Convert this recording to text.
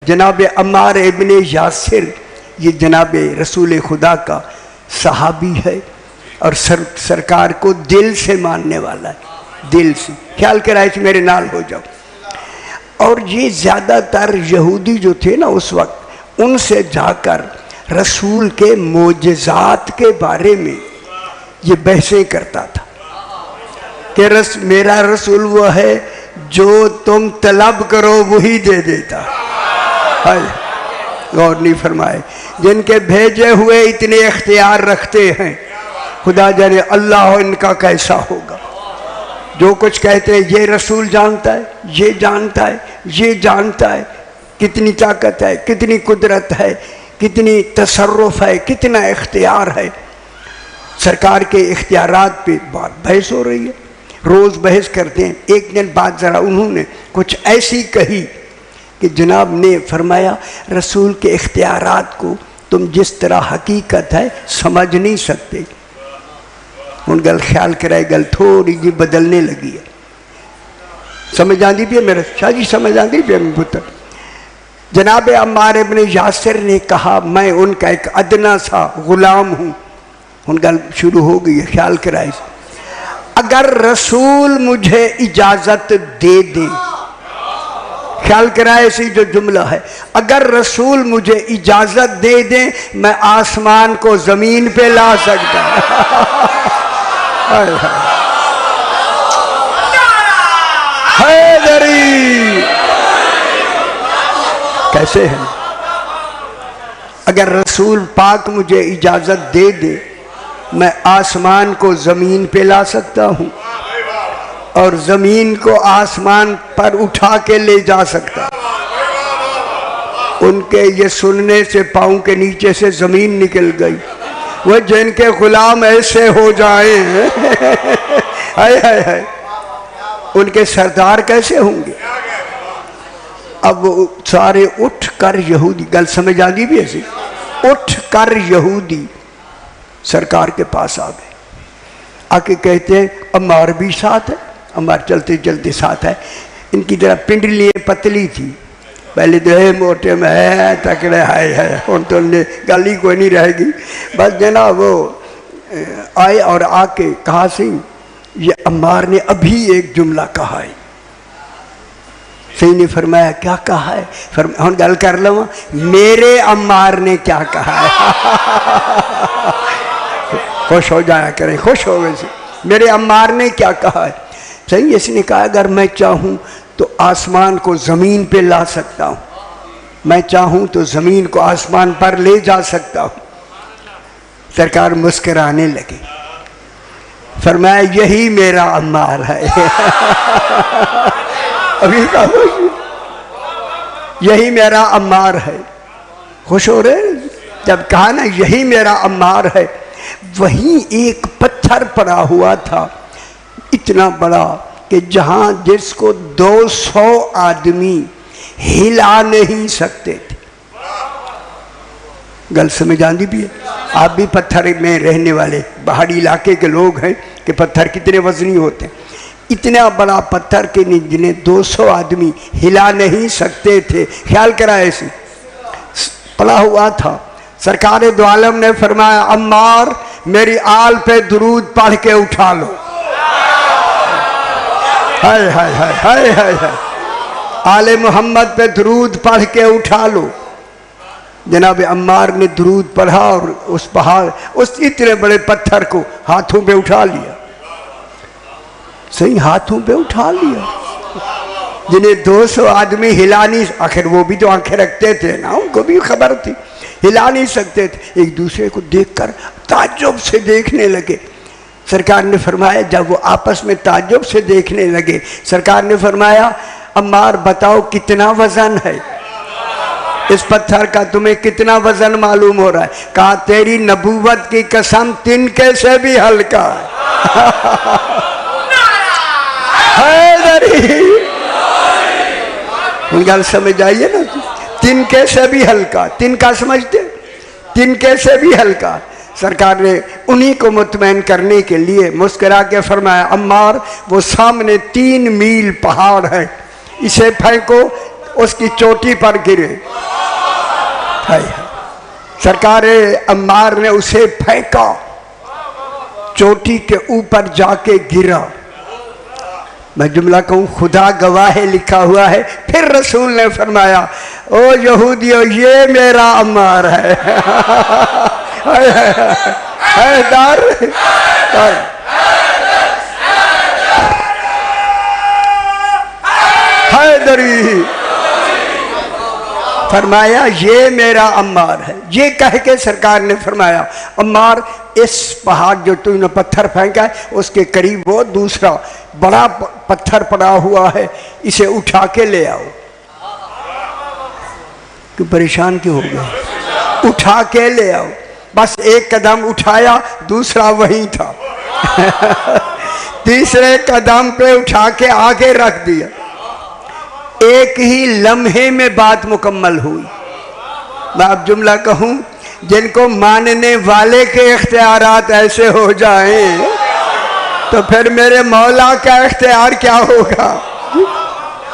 जनाब अम्मार इब्ने यासिर, ये जनाब रसूल खुदा का सहाबी है और सरकार को दिल से मानने वाला है, दिल से। ख्याल कराए मेरे नाल हो जाओ। और ये ज़्यादातर यहूदी जो थे ना उस वक्त, उनसे जाकर रसूल के मोजज़ात के बारे में ये बहसें करता था कि मेरा रसूल वो है जो तुम तलब करो वही दे देता है। गौर नहीं फरमाए, जिनके भेजे हुए इतने इख्तियार रखते हैं, खुदा जाने अल्लाह इनका कैसा होगा। जो कुछ कहते हैं ये रसूल जानता है, ये जानता है, ये जानता है, कितनी ताकत है, कितनी कुदरत है, कितनी तसर्रुफ है, कितना इख्तियार है। सरकार के इख्तियारात पे बात बहस हो रही है, रोज़ बहस करते हैं। एक दिन बात ज़रा उन्होंने कुछ ऐसी कही कि जनाब ने फरमाया रसूल के इख्तियारात को तुम जिस तरह हकीकत है समझ नहीं सकते। उन गल ख्याल कराए गल थोड़ी जी बदलने लगी है। समझ आती भी है मेरे शाह जी, समझ आती भी है मेरे पुत्र। जनाब अम्मार इब्ने यासिर ने कहा मैं उनका एक अदना सा गुलाम हूँ। उन गल शुरू हो गई है, ख्याल कराए। अगर रसूल मुझे इजाज़त दे दे, ख्याल कराए ऐसी जो जुमला है, अगर रसूल मुझे इजाज़त दे दे मैं आसमान को ज़मीन पे ला सकता। हैदरी कैसे है? अगर रसूल पाक मुझे इजाज़त दे दे मैं आसमान को ज़मीन पे ला सकता हूँ और ज़मीन को आसमान पर उठा के ले जा सकता। उनके ये सुनने से पाँव के नीचे से ज़मीन निकल गई। वो जिनके गुलाम ऐसे हो जाए हाय हाय हाय, उनके सरदार कैसे होंगे? अब वो सारे उठ कर यहूदी, गल समझ आ गई भी ऐसी, उठ कर यहूदी सरकार के पास आ गए। आके कहते हैं अम्मार भी साथ है। अम्मार चलते चलते साथ है। इनकी तरह पिंडली पतली थी, पहले तो है मोटे में है तकड़े है, उन तो गल ही कोई नहीं रहेगी। बस जना वो आए और आके कहा सिंह ये अम्मार ने अभी एक जुमला कहा है। सही ने फरमाया क्या कहा है? हम गल कर लो, मेरे अम्मार ने क्या कहा है? खुश हो जाया करें, खुश हो गए। मेरे अम्मार ने क्या कहा है? सही, इसने कहा अगर मैं चाहूँ तो आसमान को ज़मीन पे ला सकता हूँ, मैं चाहूँ तो ज़मीन को आसमान पर ले जा सकता हूँ। सरकार मुस्कराने लगे, फरमाया यही मेरा अम्मार है। अभी कहा यही मेरा अम्मार है। खुश हो रहे जब कहा ना यही मेरा अम्मार है। वहीं एक पत्थर पड़ा हुआ था इतना बड़ा कि जहां जिसको 200 आदमी हिला नहीं सकते थे। गल समझ आती भी है। आप भी पत्थर में रहने वाले पहाड़ी इलाके के लोग हैं कि पत्थर कितने वजनी होते हैं। इतना बड़ा पत्थर के जिन्हें 200 आदमी हिला नहीं सकते थे, ख्याल करा ऐसे पड़ा हुआ था। सरकार दो आलम ने फरमाया अम्मार मेरी आल पे दुरूद पढ़ के उठा लो। हाय हाय हाय हाय हाय हाय, आले मोहम्मद पे दुरूद पढ़ के उठा लो। जनाब अम्मार ने दुरूद पढ़ा और उस पहाड़, उस इतने बड़े पत्थर को हाथों पे उठा लिया। सही, हाथों पे उठा लिया। जिन्हें 200 आदमी हिला नहीं, आखिर वो भी तो आंखें रखते थे ना, उनको भी खबर थी, हिला नहीं सकते थे। एक दूसरे को देखकर ताज्जुब से देखने लगे। सरकार ने फरमाया जब वो आपस में ताज्जुब से देखने लगे, सरकार ने फरमाया अम्मार बताओ कितना वजन है इस पत्थर का, तुम्हें कितना वजन मालूम हो रहा है? कहा तेरी नबूवत की कसम तिनके से भी हल्का है। गल समझ आइए ना, तिनके से भी हल्का, तिनका समझते, तिनके से भी हल्का। सरकार ने उन्हीं को मुतमईन करने के लिए मुस्कुरा के फरमाया अम्मार वो सामने 3 मील पहाड़ है, इसे फेंको उसकी चोटी पर गिरे। हाय हाय। सरकार अम्मार ने उसे फेंका, चोटी के ऊपर जाके गिरा। मैं जुमला कहूँ, खुदा गवाह है लिखा हुआ है। फिर रसूल ने फरमाया, ओ यहूदियों, ये मेरा अम्मार है। दार हैदरी, फरमाया ये मेरा अम्मार है। ये कह के सरकार ने फरमाया, अम्मार, इस पहाड़ जो तूने पत्थर फेंका है उसके करीब वो दूसरा बड़ा पत्थर पड़ा हुआ है, इसे उठा के ले आओ। क्यों परेशान क्यों हो गए? उठा के ले आओ। बस एक कदम उठाया, दूसरा वहीं था। तीसरे कदम पे उठा के आगे रख दिया। एक ही लम्हे में बात मुकम्मल हुई। मैं अब जुमला कहूं, जिनको मानने वाले के इख्तियारात ऐसे हो जाएं तो फिर मेरे मौला का इख्तियार क्या होगा?